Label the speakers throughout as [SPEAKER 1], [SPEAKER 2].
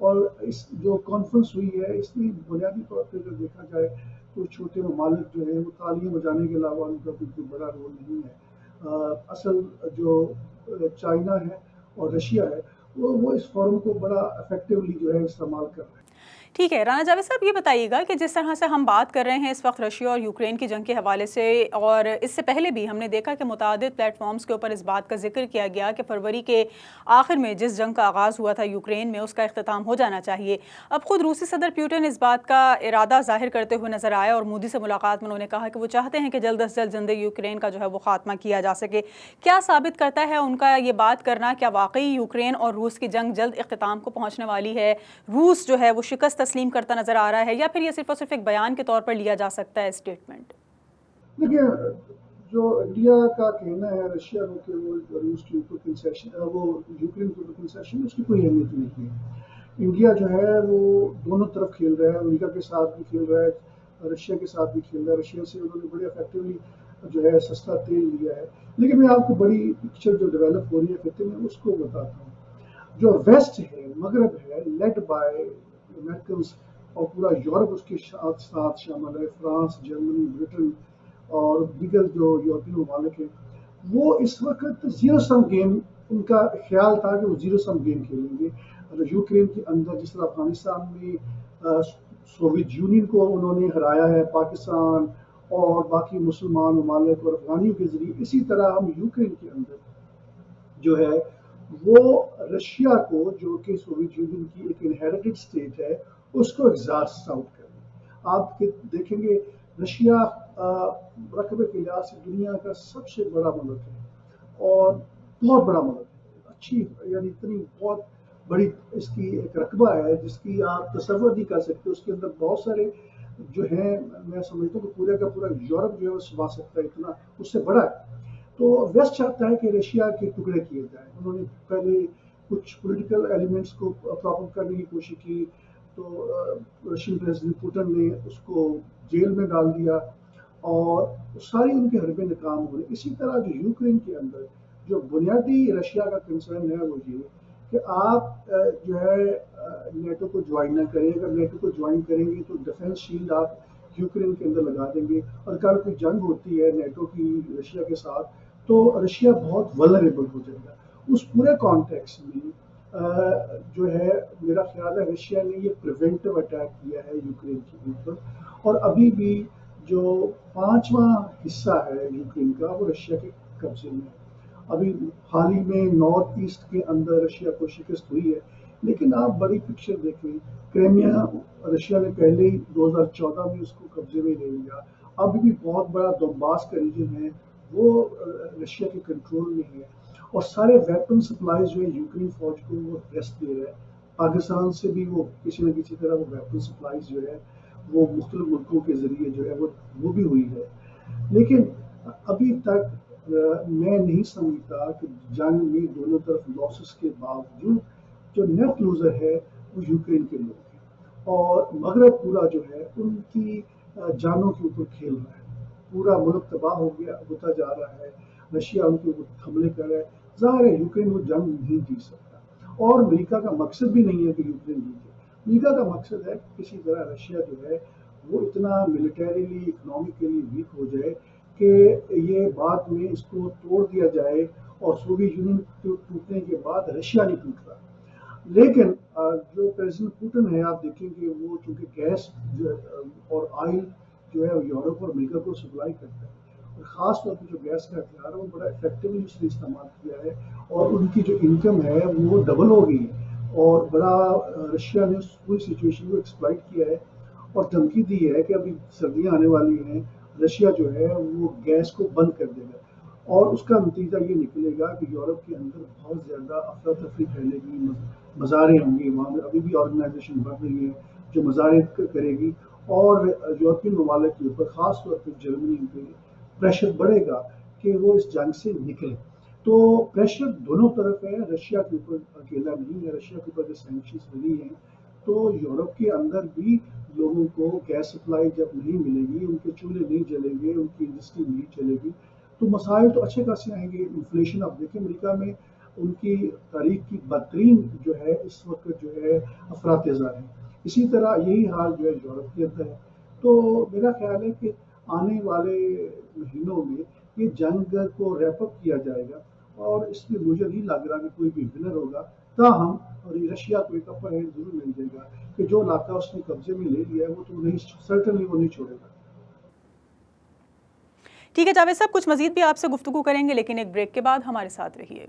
[SPEAKER 1] اور اس جو کانفرنس ہوئی ہے اس میں بنیادی طور پہ جو دیکھا جائے تو چھوٹے ممالک جو ہیں وہ تالیاں بجانے کے علاوہ ان کا کوئی بڑا رول نہیں ہے. اصل جو چائنا ہے اور رشیا ہے وہ اس فورم کو بڑا افیکٹولی جو ہے استعمال کر رہے ہیں.
[SPEAKER 2] ٹھیک ہے رانا جاوید صاحب، یہ بتائیے گا کہ جس طرح سے ہم بات کر رہے ہیں اس وقت رشیا اور یوکرین کی جنگ کے حوالے سے، اور اس سے پہلے بھی ہم نے دیکھا کہ متعدد پلیٹ فارمز کے اوپر اس بات کا ذکر کیا گیا کہ فروری کے آخر میں جس جنگ کا آغاز ہوا تھا یوکرین میں، اس کا اختتام ہو جانا چاہیے. اب خود روسی صدر پیوٹن اس بات کا ارادہ ظاہر کرتے ہوئے نظر آئے، اور مودی سے ملاقات میں انہوں نے کہا کہ وہ چاہتے ہیں کہ جلد از جلد زندہ یوکرین کا جو ہے وہ خاتمہ کیا جا سکے. کیا ثابت کرتا ہے ان کا یہ بات کرنا؟ کیا واقعی یوکرین اور روس کی جنگ جلد اختتام کو پہنچنے والی ہے؟ روس جو ہے وہ شکست تسلیم کرتا نظر آ رہا ہے، یا پھر یہ صرف اور صرف ایک بیان کے طور پر لیا جا سکتا ہے اسٹیٹمنٹ؟
[SPEAKER 1] دیکھیے، جو انڈیا کا کہنا ہے رشیا کو کہ وہ روس کے اوپر کنسیشن، وہ یوکرین کے اوپر کنسیشن، اس کی کوئی اہمیت نہیں ہے. انڈیا جو ہے وہ دونوں طرف کھیل رہا ہے، امریکا کے ساتھ بھی کھیل رہا ہے، رشیا کے ساتھ بھی کھیل رہا ہے. رشیا سے انہوں نے بڑے افیکٹولی جو ہے سستا تیل لیا ہے. لیکن میں آپ کو بڑی پکچر جو ڈیولپ ہو رہی ہے خطے میں اس کو بتاتا ہوں. جو ویسٹ ہے، مغرب ہے، لیڈ بائی امریکنس، اور پورا یورپ اس کے ساتھ شامل ہے، فرانس، جرمنی، برٹن اور دیگر جو یورپی ممالک ہیں، وہ اس وقت زیرو سم گیم، ان کا خیال تھا کہ وہ زیرو سم گیم کھیلیں گے. یوکرین کے اندر جس طرح افغانستان میں سوویت یونین کو انہوں نے ہرایا ہے، پاکستان اور باقی مسلمان ممالک اور افغانیوں کے ذریعے، اسی طرح ہم یوکرین کے اندر جو ہے وہ رشیا کو، جو کہ سوویت یونین کی ایک انہیریٹڈ اسٹیٹ ہے، اس کو ایگزاسٹ آؤٹ کریں. آپ دیکھیں گے رشیا رقبے کے لحاظ سے دنیا کا سب سے بڑا ملک ہے، اور بہت بڑا ملک ہے، اچھی یعنی اتنی بہت بڑی اس کی ایک رقبہ ہے جس کی آپ تصور نہیں کر سکتے. اس کے اندر بہت سارے جو ہیں، میں سمجھتا ہوں کہ پورے کا پورا یورپ جو ہے وہ سما سکتا ہے، اتنا اس سے بڑا ہے. تو ویسٹ چاہتا ہے کہ رشیا کے ٹکڑے کیے جائیں. انہوں نے پہلے کچھ پولیٹیکل ایلیمنٹس کو پراپر کرنے کی کوشش کی، تو رشین پریزیڈنٹ پوٹن نے اس کو جیل میں ڈال دیا، اور ساری ان کے حربے ناکام ہوئے. اسی طرح جو یوکرین کے اندر جو بنیادی رشیا کا کنسرن ہے وہ یہ کہ آپ جو ہے نیٹو کو جوائن نہ کریں. اگر نیٹو کو جوائن کریں گے تو ڈیفینس شیلڈ آپ یوکرین کے اندر لگا دیں گے، اور کل کوئی جنگ ہوتی ہے نیٹو کی رشیا کے ساتھ تو رشیا بہت ولنریبل ہو جائے گا. اس پورے کانٹیکس میں جو ہے میرا خیال ہے رشیا نے یہ پریونٹیو اٹیک کیا ہے یوکرین کے اوپر، اور ابھی بھی جو 5واں حصہ ہے یوکرین کا وہ رشیا کے قبضے میں ہے. ابھی حال ہی میں نارتھ ایسٹ کے اندر رشیا کو شکست ہوئی ہے، لیکن آپ بڑی پکچر دیکھیں، کریمیا رشیا نے پہلے ہی 2014 میں اس کو قبضے میں لے لیا. اب بھی بہت بڑا دونباس کا ریجن ہے وہ رشیا کے کنٹرول میں ہے، اور سارے ویپن سپلائیز جو ہے یوکرین فوج کو وہ ریسٹ دے رہا ہے. پاکستان سے بھی وہ کسی نہ کسی طرح وہ ویپن سپلائیز جو ہے وہ مختلف ملکوں کے ذریعے جو ہے وہ بھی ہوئی ہے. لیکن ابھی تک میں نہیں سمجھتا کہ جنگ میں دونوں طرف لاسز کے باوجود جو نیٹ لوزر ہے وہ یوکرین کے لوگ ہیں، اور مغرب پورا جو ہے ان کی جانوں کے اوپر کھیل رہا ہے. پورا ملک تباہ ہوتا جا رہا ہے، رشیا ان کے اوپر حملے کر رہا ہے. ظاہر ہے یوکرین وہ جنگ نہیں جیت سکتا، اور امریکہ کا مقصد بھی نہیں ہے کہ یوکرین جیتے. امریکہ کا مقصد ہے کہ کسی طرح رشیا جو ہے وہ اتنا ملٹریلی اکنامکلی ویک ہو جائے کہ یہ بعد میں اس کو توڑ دیا جائے، اور سوویت یونین ٹوٹنے کے بعد رشیا نہیں ٹوٹ رہا. لیکن جو پریزیڈنٹ پوٹن ہے آپ دیکھیں گے وہ چونکہ گیس اور آئل جو ہے یورپ اور امریکہ کو سپلائی کرتا ہے، اور خاص طور پہ جو گیس کا ہتھیار ہے وہ بڑا افیکٹولی اس نے استعمال کیا ہے، اور ان کی جو انکم ہے وہ ڈبل ہو گئی ہے. اور بڑا رشیا نے اس پوری سچویشن کو ایکسپلائٹ کیا ہے، اور دھمکی دی ہے کہ ابھی سردیاں آنے والی ہیں، رشیا جو ہے وہ گیس کو بند کر دے گا، اور اس کا نتیجہ یہ نکلے گا کہ یورپ کے اندر بہت زیادہ افراتفری پھیلے گی، مظاہرے ہوں گے وہاں پہ. ابھی بھی آرگنائزیشن بڑھ رہی ہے جو مظاہرے کرے گی، اور یورپین ممالک کے اوپر خاص طور پہ جرمنی پہ پریشر بڑھے گا کہ وہ اس جنگ سے نکلے. تو پریشر دونوں طرف ہے، رشیا کے اوپر اکیلا نہیں ہے. رشیا کے اوپر جو سینکشنز لگی ہیں تو یورپ کے اندر بھی لوگوں کو گیس سپلائی جب نہیں ملے گی، ان کے چولہے نہیں جلیں گے، ان کی انڈسٹری نہیں چلے گی، تو مسائل تو اچھے خاصے آئیں گے. انفلیشن آپ دیکھیں امریکہ میں ان کی تاریخ کی بدترین جو ہے اس وقت جو ہے افراط زر ہے. اسی طرح یہی حال جو ہے یورپ کے اندر ہے. تو میرا خیال ہے کہ آنے والے مہینوں میں یہ جنگ کو ریپ اپ کیا جائے گا اور اس میں مجھے نہیں لگ رہا کہ کوئی بھی ونر ہوگا. تاہم اور رشیا کو ایک اپر ہینڈ ضرور مل جائے گا کہ جو علاقہ اس نے قبضے میں لے لیا ہے وہ تو نہیں سرٹنلی وہ نہیں چھوڑے گا.
[SPEAKER 2] ٹھیک ہے جاوید صاحب، کچھ مزید بھی آپ سے گفتگو کریں گے لیکن ایک بریک کے بعد ہمارے ساتھ رہیے.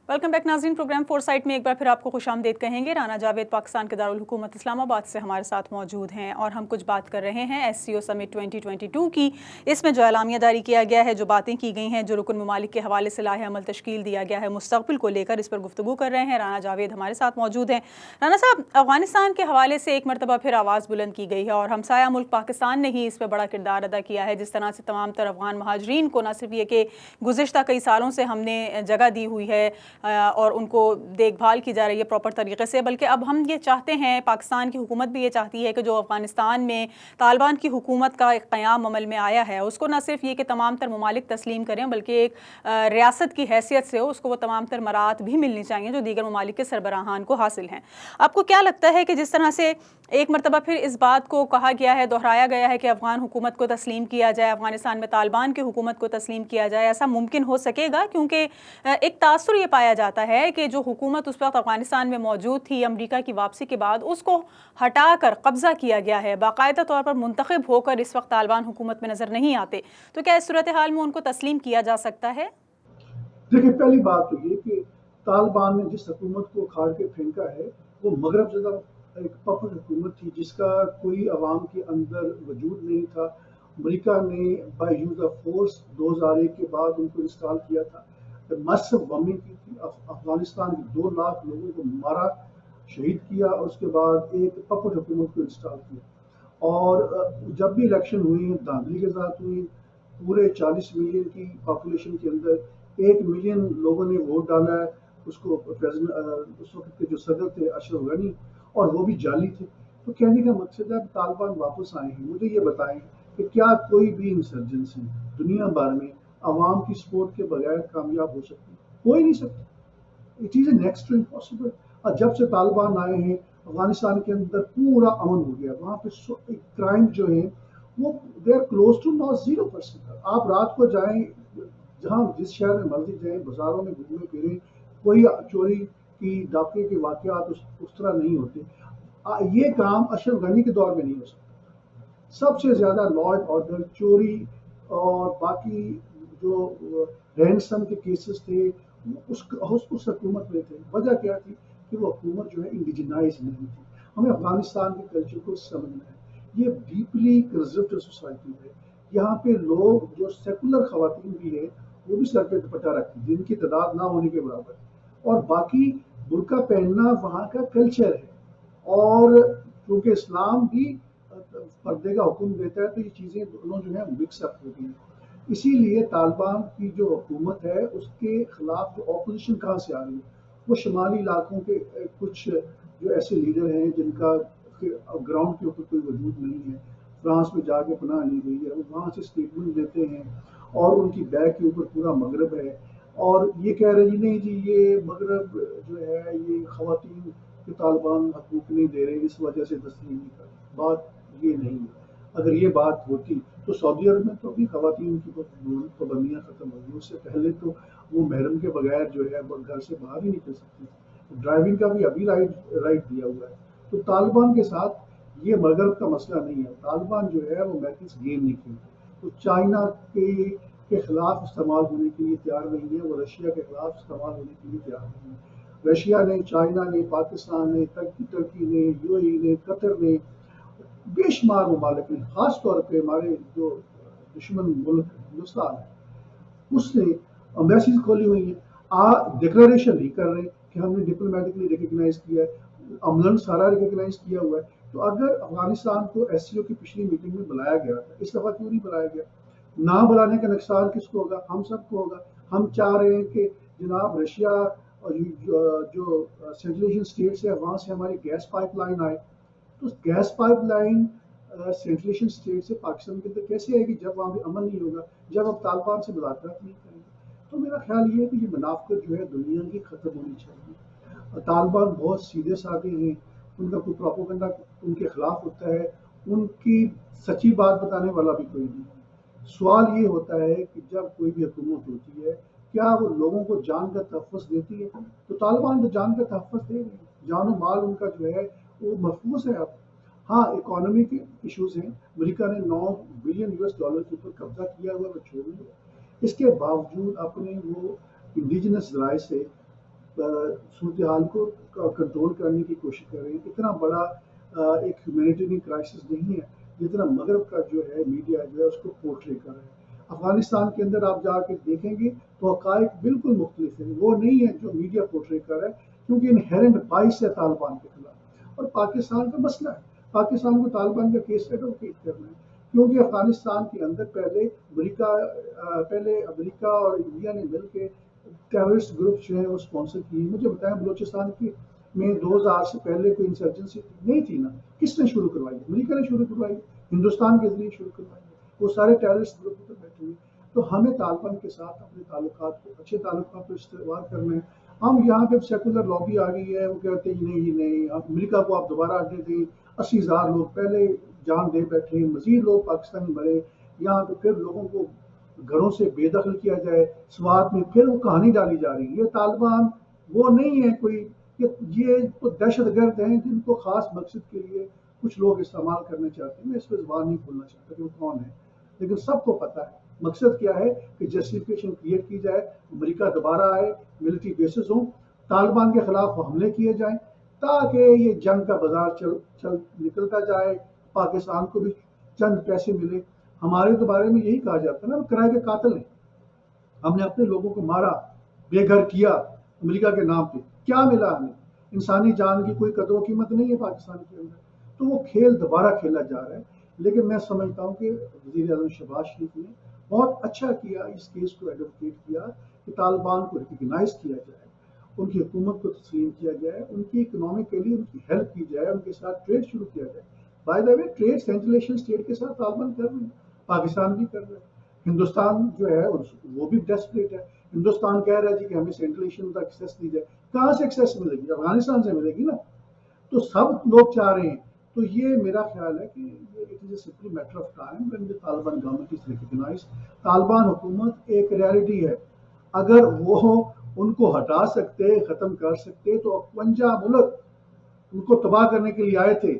[SPEAKER 2] ویلکم بیک ناظرین، پروگرام فور سائٹ میں ایک بار پھر آپ کو خوش آمدید کہیں گے. رانا جاوید پاکستان کے دارالحکومت اسلام آباد سے ہمارے ساتھ موجود ہیں اور ہم کچھ بات کر رہے ہیں SCO سمٹ 2022 کی. اس میں جو اعلامیہ جاری کیا گیا ہے، جو باتیں کی گئی ہیں، جو رکن ممالک کے حوالے سے لاہ عمل تشکیل دیا گیا ہے مستقبل کو لے کر، اس پر گفتگو کر رہے ہیں. رانا جاوید ہمارے ساتھ موجود ہیں. رانا صاحب، افغانستان کے حوالے سے ایک مرتبہ پھر آواز بلند کی گئی ہے اور ہمسایہ ملک پاکستان نے ہی اس پہ بڑا کردار ادا کیا ہے. جس طرح سے تمام تر افغان مہاجرین کو نہ صرف یہ کہ گزشتہ کئی سالوں سے ہم نے جگہ دی ہوئی ہے اور ان کو دیکھ بھال کی جا رہی ہے پراپر طریقے سے، بلکہ اب ہم یہ چاہتے ہیں، پاکستان کی حکومت بھی یہ چاہتی ہے کہ جو افغانستان میں طالبان کی حکومت کا ایک قیام عمل میں آیا ہے اس کو نہ صرف یہ کہ تمام تر ممالک تسلیم کریں بلکہ ایک ریاست کی حیثیت سے اس کو وہ تمام تر مراعات بھی ملنی چاہیے جو دیگر ممالک کے سربراہان کو حاصل ہیں. آپ کو کیا لگتا ہے کہ جس طرح سے ایک مرتبہ پھر اس بات کو کہا گیا ہے، دہرایا گیا ہے کہ افغان حکومت کو تسلیم کیا جائے، افغانستان میں طالبان کی حکومت کو تسلیم کیا جائے، ایسا ممکن ہو سکے گا؟ کیونکہ ایک تاثر یہ پایا جاتا ہے کہ جو حکومت اس وقت افغانستان میں موجود تھی امریکہ کی واپسی کے بعد اس کو ہٹا کر قبضہ کیا گیا ہے، باقاعدہ طور پر منتخب ہو کر اس وقت طالبان حکومت میں نظر نہیں آتے. تو کیا اس صورتحال میں ان کو تسلیم کیا جا سکتا ہے؟
[SPEAKER 1] دیکھیں، پہلی بات تو یہ کہ طالبان نے جس حکومت کو کھاڑ کے پھینکا ہے وہ مغرب زدہ ایک پپٹ حکومت تھی جس کا کوئی عوام کے اندر وجود نہیں تھا. امریکہ نے بائی یوز آف فورس 2001 کے بعد ان کو انسٹال کیا تھا. مسو بمبنگ کی تھی، افغانستان کے 2 لاکھ لوگوں کو مارا، شہید کیا اور اس کے بعد ایک پپٹ حکومت کو انسٹال کیا. اور جب بھی الیکشن ہوئی ہیں دھاندلی کے ساتھ ہوئی، پورے 40 ملین کی پاپولیشن کے اندر 1 ملین لوگوں نے ووٹ ڈالا ہے اس کو اس وقت کے جو صدر تھے اشرف غنی، اور وہ بھی جعلی تھے. تو کہنے کا مقصد ہے طالبان واپس آئے ہیں. مجھے یہ بتائیں کہ کیا کوئی بھی انسرجنسی دنیا بھر میں عوام کی سپورٹ کے بغیر کامیاب ہو سکتی؟ ہو ہی نہیں سکتی. It is a next to impossible. اور جب سے طالبان آئے ہیں افغانستان کے اندر پورا امن ہو گیا. وہاں پہ کرائم جو ہے وہ they are close to not 0%. آپ رات کو جائیں جہاں جس شہر میں مرضی جائیں، بازاروں میں گھومے پھریں، کوئی چوری کی ڈاکے کے واقعات اس طرح نہیں ہوتے. یہ کام اشرف غنی کے دور میں نہیں ہو سکتا. سب سے زیادہ لا اینڈ آرڈر، چوری اور باقی جو رینسم کے کیسز تھے اس حکومت میں تھے. وجہ کیا تھی کہ وہ حکومت جو ہے انڈیجنائز نہیں تھی. ہمیں افغانستان کے کلچر کو سمجھنا ہے. یہ ڈیپلی کنزرویٹو سوسائٹی ہے. یہاں پہ لوگ جو سیکولر خواتین بھی ہیں وہ بھی سر پہ دوپٹہ رکھتی ہیں جن کی تعداد نہ ہونے کے برابر ہے. اور باقی برقع پہننا وہاں کا کلچر ہے. اور کیونکہ اسلام بھی پردے کا حکم دیتا ہے تو یہ چیزیں دونوں جو ہیں مکس اپ ہوتی ہیں. اسی لیے طالبان کی جو حکومت ہے اس کے خلاف جو اپوزیشن کہاں سے آ رہی ہے، وہ شمالی علاقوں کے کچھ جو ایسے لیڈر ہیں جن کا گراؤنڈ کے اوپر کوئی وجود نہیں ہے، فرانس میں جا کے پناہ لی گئی ہے، وہ وہاں سے اسٹیٹمنٹ دیتے ہیں اور ان کی بیک کے اوپر پورا مغرب ہے اور یہ کہہ رہے جی نہیں جی یہ مغرب جو ہے یہ خواتین کے طالبان حقوق نہیں دے رہے اس وجہ سے تسلیم نہیں کر رہے. بات یہ نہیں ہے. اگر یہ بات ہوتی تو سعودی عرب میں تو ابھی خواتین کی پابندیاں ختم ہو گئی. اس سے پہلے تو وہ محرم کے بغیر جو ہے گھر سے باہر ہی نکل سکتی تھی. ڈرائیونگ کا بھی ابھی رائٹ دیا ہوا ہے. تو طالبان کے ساتھ یہ مغرب کا مسئلہ نہیں ہے. طالبان جو ہے وہ میکس گیم نہیں کھیلتے. تو چائنا کے خلاف استعمال ہونے کے لیے تیار نہیں ہے، وہ رشیا کے خلاف استعمال ہونے کے لیے تیار نہیں ہے. رشیا نے، چائنا نے، پاکستان نے، ترکی نے، UAE نے، قطر نے، بے شمار ممالک نے، خاص طور پہ ہمارے جو دشمن ملک ہندوستان ہے اس نے ایمبیسیز کھولی ہوئی ہیں. ڈکلریشن نہیں کر رہے کہ ہم نے ڈپلومیٹکلی ریکگنائز کیا ہے، عملاً سارا ریکگنائز کیا ہوا ہے. تو اگر افغانستان کو SCO کی پچھلی میٹنگ میں بلایا گیا تھا اس دفعہ کیوں نہیں بلایا گیا؟ نہ بلانے کا نقصان کس کو ہوگا؟ ہم سب کو ہوگا. ہم چاہ رہے ہیں کہ جناب رشیا اور جو سینٹرل ایشین اسٹیٹس ہے وہاں سے ہماری گیس پائپ لائن آئے. تو gas pipe line central Asian state سے پاکستان کے اندر کیسے آئے گی جب وہاں پہ امن نہیں ہوگا، جب آپ طالبان سے مذاکرات نہیں کریں گے؟ تو میرا خیال یہ ہے کہ یہ منافقت جو ہے دنیا کی ختم ہونی چاہیے۔ طالبان بہت سیدھے سادے ہیں، ان کا کوئی پروپیگنڈا ان کے خلاف ہوتا ہے، ان کی سچی بات بتانے والا بھی کوئی نہیں ہے۔ سوال یہ ہوتا ہے کہ جب کوئی بھی حکومت ہوتی ہے کیا وہ لوگوں کو جان کا تحفظ دیتی ہے؟ تو طالبان تو جان کا تحفظ دے رہے ہیں، جان و مال ان کا جو ہے وہ محفوظ ہے اب۔ ہاں اکانومی کے ایشوز ہیں، امریکہ نے $9 بلین کے اوپر قبضہ کیا ہوا وہ چھوڑ دیا، اس کے باوجود اپنے وہ انڈیجنس ذرائع سے صورتحال کو کنٹرول کرنے کی کوشش کر رہے ہیں۔ اتنا بڑا ایک ہیومینیٹیرین کرائسس نہیں ہے جتنا مغرب کا جو ہے میڈیا جو ہے اس کو پورٹری کر رہا ہے۔ افغانستان کے اندر آپ جا کے دیکھیں گے تو حقائق بالکل مختلف ہیں، وہ نہیں ہے جو میڈیا پورٹری کر رہا ہے، کیونکہ انہیرنٹ بائس ہے طالبان کے خلاف۔ اور پاکستان کا مسئلہ ہے، پاکستان کو طالبان کا کیس ایڈوکیٹ کرنا ہے، کیونکہ افغانستان کے اندر پہلے امریکہ اور انڈیا نے مل کے ٹیررسٹ گروپ جو ہے وہ اسپانسر کی۔ مجھے بتائیں بلوچستان کی میں 2000 سے پہلے کوئی انسرجنسی نہیں تھی نا، کس نے شروع کروائی؟ امریکہ نے شروع کروائی، ہندوستان کے ذریعے شروع کروائی، وہ سارے ٹیررسٹ گروپ پر بیٹھے ہوئے۔ تو ہمیں طالبان کے ساتھ اپنے تعلقات کو، اچھے تعلقات کو استوار کرنا ہے۔ ہم یہاں پہ سیکولر لابی آ گئی ہے، وہ کہتے ہیں نہیں امریکہ کو آپ دوبارہ اڈے دیں، 80,000 لوگ پہلے جان دے بیٹھے، مزید لوگ پاکستانی مرے، یہاں پہ پھر لوگوں کو گھروں سے بے دخل کیا جائے، سوات میں پھر وہ کہانی ڈالی جا رہی ہے۔ یہ طالبان وہ نہیں ہے کوئی، یہ تو دہشت گرد ہیں جن کو خاص مقصد کے لیے کچھ لوگ استعمال کرنا چاہتے ہیں۔ میں اس پہ زبان نہیں کھولنا چاہتا کہ وہ کون ہے، لیکن سب کو پتہ ہے مقصد کیا ہے کہ جسٹیفیکیشن کریٹ کی جائے، امریکہ دوبارہ آئے، ملٹری بیسز ہوں، طالبان کے خلاف حملے کیے جائیں تاکہ یہ جنگ کا بازار چل نکلتا جائے، پاکستان کو بھی چند پیسے ملے۔ ہمارے تو بارے میں یہی کہا جاتا ہے نا، کرائے کے قاتل ہیں، ہم نے اپنے لوگوں کو مارا، بے گھر کیا امریکہ کے نام پہ، کیا ملا ہمیں؟ انسانی جان کی کوئی قدر و قیمت نہیں ہے پاکستان کے اندر۔ تو وہ کھیل دوبارہ کھیلا جا رہا ہے، لیکن میں سمجھتا ہوں کہ وزیر اعظم شہباز شریف نے بہت اچھا کیا، اس کیس کو ایڈوکیٹ کیا کہ طالبان کو ریکگنائز کیا جائے، ان کی حکومت کو تسلیم کیا جائے، ان کی اکنامکلی ان کی ہیلپ کی جائے، ان کے ساتھ ٹریڈ شروع کیا جائے۔ By the way trade central Asian state کے ساتھ طالبان کر رہے ہیں، پاکستان بھی کر رہا ہے، ہندوستان جو ہے وہ بھی ڈیسپریٹ ہے۔ ہندوستان کہہ رہا ہے جی کہ ہمیں سینٹرل ایشین تک ایکسیس دی جائے، کہاں سے ایکسیس ملے گی؟ افغانستان سے ملے گی نا۔ تو سب لوگ چاہ رہے ہیں، تو یہ میرا خیال ہے کہ it is a simply matter of time when the Taliban government is recognize. Taliban حکومت ایک ریالٹی ہے، اگر وہ ان کو ہٹا سکتے، ختم کر سکتے تو 52 ملک ان کو تباہ کرنے کے لیے آئے تھے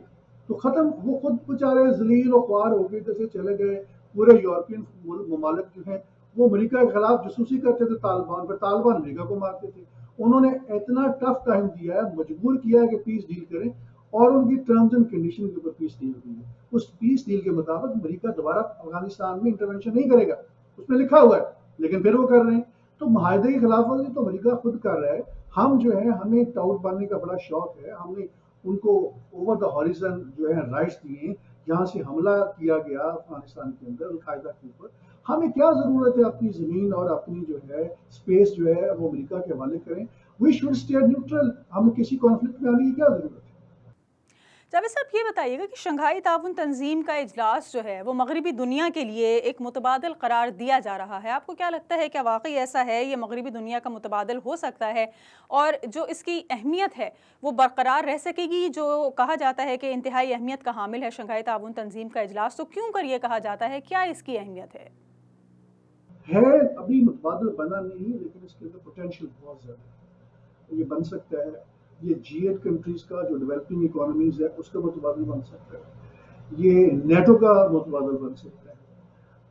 [SPEAKER 1] تو ختم، وہ خود بیچارے ذلیل و خوار ہو کے جیسے چلے گئے۔ پورے یورپین ممالک جو ہیں وہ امریکہ کے خلاف جاسوسی کرتے تھے طالبان پر، طالبان امریکہ کو مارتے تھے۔ انہوں نے اتنا ٹف ٹائم دیا ہے، مجبور کیا ہے کہ پیس ڈیل کریں، اور ان کی ٹرمز اینڈ کنڈیشن کے اوپر پیس ڈیل ہوئی ہے۔ اس پیس ڈیل کے مطابق امریکہ دوبارہ افغانستان میں انٹرونشن نہیں کرے گا، اس میں لکھا ہوا ہے، لیکن پھر وہ کر رہے ہیں۔ تو معاہدے کی خلاف ورزی تو امریکہ خود کر رہا ہے۔ ہم جو ہے ہمیں ٹاؤٹ بننے کا بڑا شوق ہے، ہم نے ان کو اوور دا ہاریزن جو ہے رائٹس دیے ہیں، جہاں سے حملہ کیا گیا افغانستان کے اندر القاعدہ کے اوپر۔ ہمیں کیا ضرورت ہے اپنی زمین اور اپنی جو ہے اسپیس جو ہے وہ امریکہ کے حوالے کریں؟ وی شوڈ اسٹے نیوٹرل، ہمیں کسی کانفلکٹ میں آنے کی کیا ضرورت ہے؟
[SPEAKER 2] جاوید صاحب یہ بتائیے گا کہ شنگھائی تعاون تنظیم کا اجلاس جو ہے وہ مغربی دنیا کے لیے ایک متبادل قرار دیا جا رہا ہے، آپ کو کیا لگتا ہے کہ واقعی ایسا ہے، یہ مغربی دنیا کا متبادل ہو سکتا ہے، اور جو اس کی اہمیت ہے وہ برقرار رہ سکے گی؟ جو کہا جاتا ہے کہ انتہائی اہمیت کا حامل ہے شنگھائی تعاون تنظیم کا اجلاس، تو کیوں کر یہ کہا جاتا ہے، کیا اس کی اہمیت ہے؟
[SPEAKER 1] ابھی متبادل بنا نہیں، لیکن اس کے اندر پوٹینشیل بہت زیادہ ہے، یہ بن سکتا ہے۔ یہ G8 کنٹریز کا جو ڈیولپنگ اکانومیز ہے اس کا متبادل بن سکتا ہے، یہ نیٹو کا متبادل بن سکتا ہے،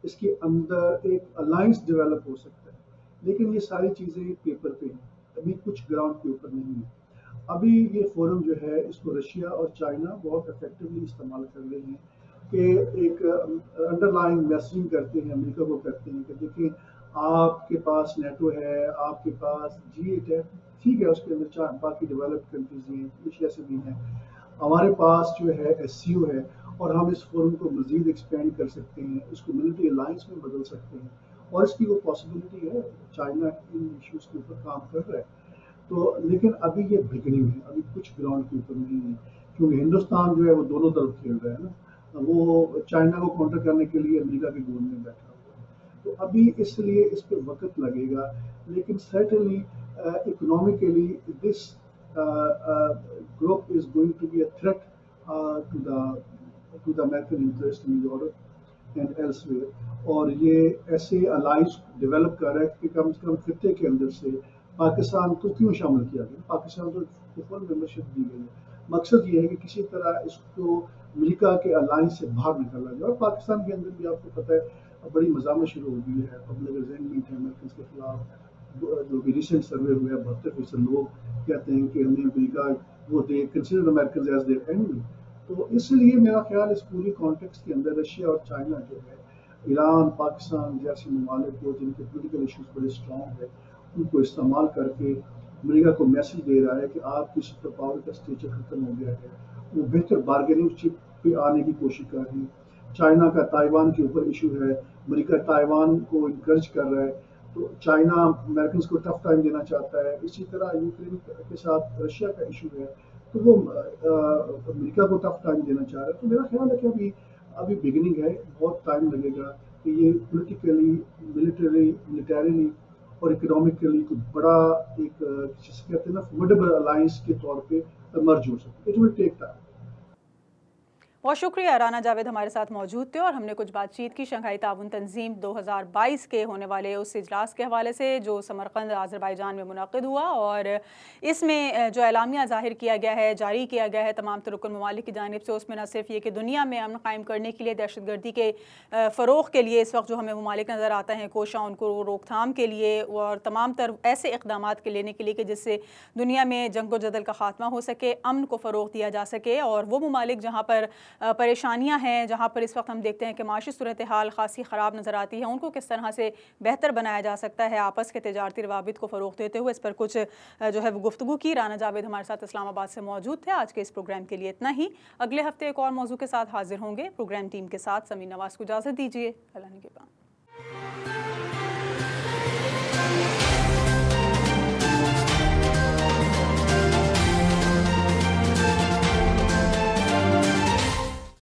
[SPEAKER 1] اس کے اندر ایک الائنس ڈیولپ ہو سکتا ہے، لیکن یہ ساری چیزیں پیپر پہ ہیں، ابھی کچھ گراؤنڈ کے اوپر نہیں ہے۔ ابھی یہ فورم جو ہے اس کو رشیا اور چائنا بہت افیکٹولی استعمال کر رہے ہیں کہ ایک انڈر لائن میسجنگ کرتے ہیں، امریکہ کو کرتے ہیں کہ دیکھیں آپ کے پاس نیٹو ہے، آپ کے پاس G8 ہے، ٹھیک ہے، اس کے اندر باقی ڈیولپڈ کنٹریز ہیں، ایشیا سے بھی ہیں، ہمارے پاس جو ہے SCO ہے، اور ہم اس فورم کو مزید ایکسپینڈ کر سکتے ہیں، اس کو ملٹری الائنس میں بدل سکتے ہیں، اور اس کی وہ پاسبلٹی ہے، چائنا ان ایشوز کے اوپر کام کر رہا ہے۔ تو لیکن ابھی یہ بگننگ ہے، ابھی کچھ گراؤنڈ کے اوپر نہیں ہے، کیونکہ ہندوستان جو ہے وہ دونوں طرف کھیل رہا ہے نا، وہ چائنا کو کاؤنٹر کرنے کے لیے امریکہ کے گود میں بیٹھا ہوا ہے. تو ابھی اس لیے اس پہ وقت لگے گا، لیکن certainly economically this group is going to be a threat to the American interest in Europe and elsewhere. اور یہ ایسے الائنس ڈیولپ کر رہا ہے کہ کم سے کم خطے کے اندر سے پاکستان کو کیوں شامل کیا گیا. پاکستان کو فل ممبرشپ دی گئی ہے. مقصد یہ ہے کہ کسی طرح اس کو امریکہ کے الائنس سے باہر نکالا جائے. اور پاکستان کے اندر بھی آپ کو پتہ ہے بڑی مزاحمت شروع ہو گئی ہے، پبلک ریزنٹمنٹ ہے امریکنس کے خلاف. جو بھی ریسنٹ سروے ہوا ہے 72% لوگ کہتے ہیں کہ ہمیں امریکہ وہ they consider Americans as their enemy. تو اس لیے میرا خیال اس پوری کانٹیکسٹ کے اندر رشیا اور چائنا جو ہے، ایران پاکستان جیسے ممالک کو جن کے پولیٹیکل ایشوز بڑے اسٹرانگ ہے، ان کو استعمال کر کے امریکہ کو میسج دے رہا ہے کہ آپ کی سپر پاور کا اسٹیچر ختم ہو گیا ہے. وہ بہتر بارگیننگ چپ پہ آنے کی کوشش کر رہی ہے. چائنا کا تائیوان کے اوپر ایشو ہے، امریکہ تائیوان کو انکریج کر رہا ہے. تو چائنا امریکنز کو ٹف ٹائم دینا چاہتا ہے. اسی طرح یوکرین کے ساتھ رشیا کا ایشو ہے، تو وہ امریکہ کو ٹف ٹائم دینا چاہ رہا ہے. تو میرا خیال ہے کہ ابھی بگننگ ہے، بہت ٹائم لگے گا کہ یہ پولیٹیکلی ملیٹریلی اور اکنامکلی کوئی بڑا ایک جسے کہتے ہیں نا فارمیڈیبل الائنس کے طور پہ مرج ہو سکے. It will take time.
[SPEAKER 2] بہت شکریہ. رانا جاوید ہمارے ساتھ موجود تھے اور ہم نے کچھ بات چیت کی شنگھائی تعاون تنظیم 2022 کے ہونے والے اس اجلاس کے حوالے سے جو سمرقند آذربائیجان میں منعقد ہوا، اور اس میں جو اعلامیہ ظاہر کیا گیا ہے، جاری کیا گیا ہے تمام تر رکن ممالک کی جانب سے، اس میں نہ صرف یہ کہ دنیا میں امن قائم کرنے کے لیے، دہشت گردی کے فروغ کے لیے اس وقت جو ہمیں ممالک نظر آتے ہیں کوشاں، ان کو روک تھام کے لیے اور تمام تر ایسے اقدامات کے لینے کے لیے کہ جس سے دنیا میں جنگ و جدل کا خاتمہ ہو سکے، امن کو فروغ دیا جا سکے. اور وہ ممالک جہاں پر پریشانیاں ہیں، جہاں پر اس وقت ہم دیکھتے ہیں کہ معاشی صورتحال خاصی خراب نظر آتی ہے، ان کو کس طرح سے بہتر بنایا جا سکتا ہے آپس کے تجارتی روابط کو فروغ دیتے ہوئے، اس پر کچھ جو ہے وہ گفتگو کی. رانا جاوید ہمارے ساتھ اسلام آباد سے موجود تھے. آج کے اس پروگرام کے لیے اتنا ہی. اگلے ہفتے ایک اور موضوع کے ساتھ حاضر ہوں گے. پروگرام ٹیم کے ساتھ سمین نواز کو اجازت دیجیے. اللہ نگہبان.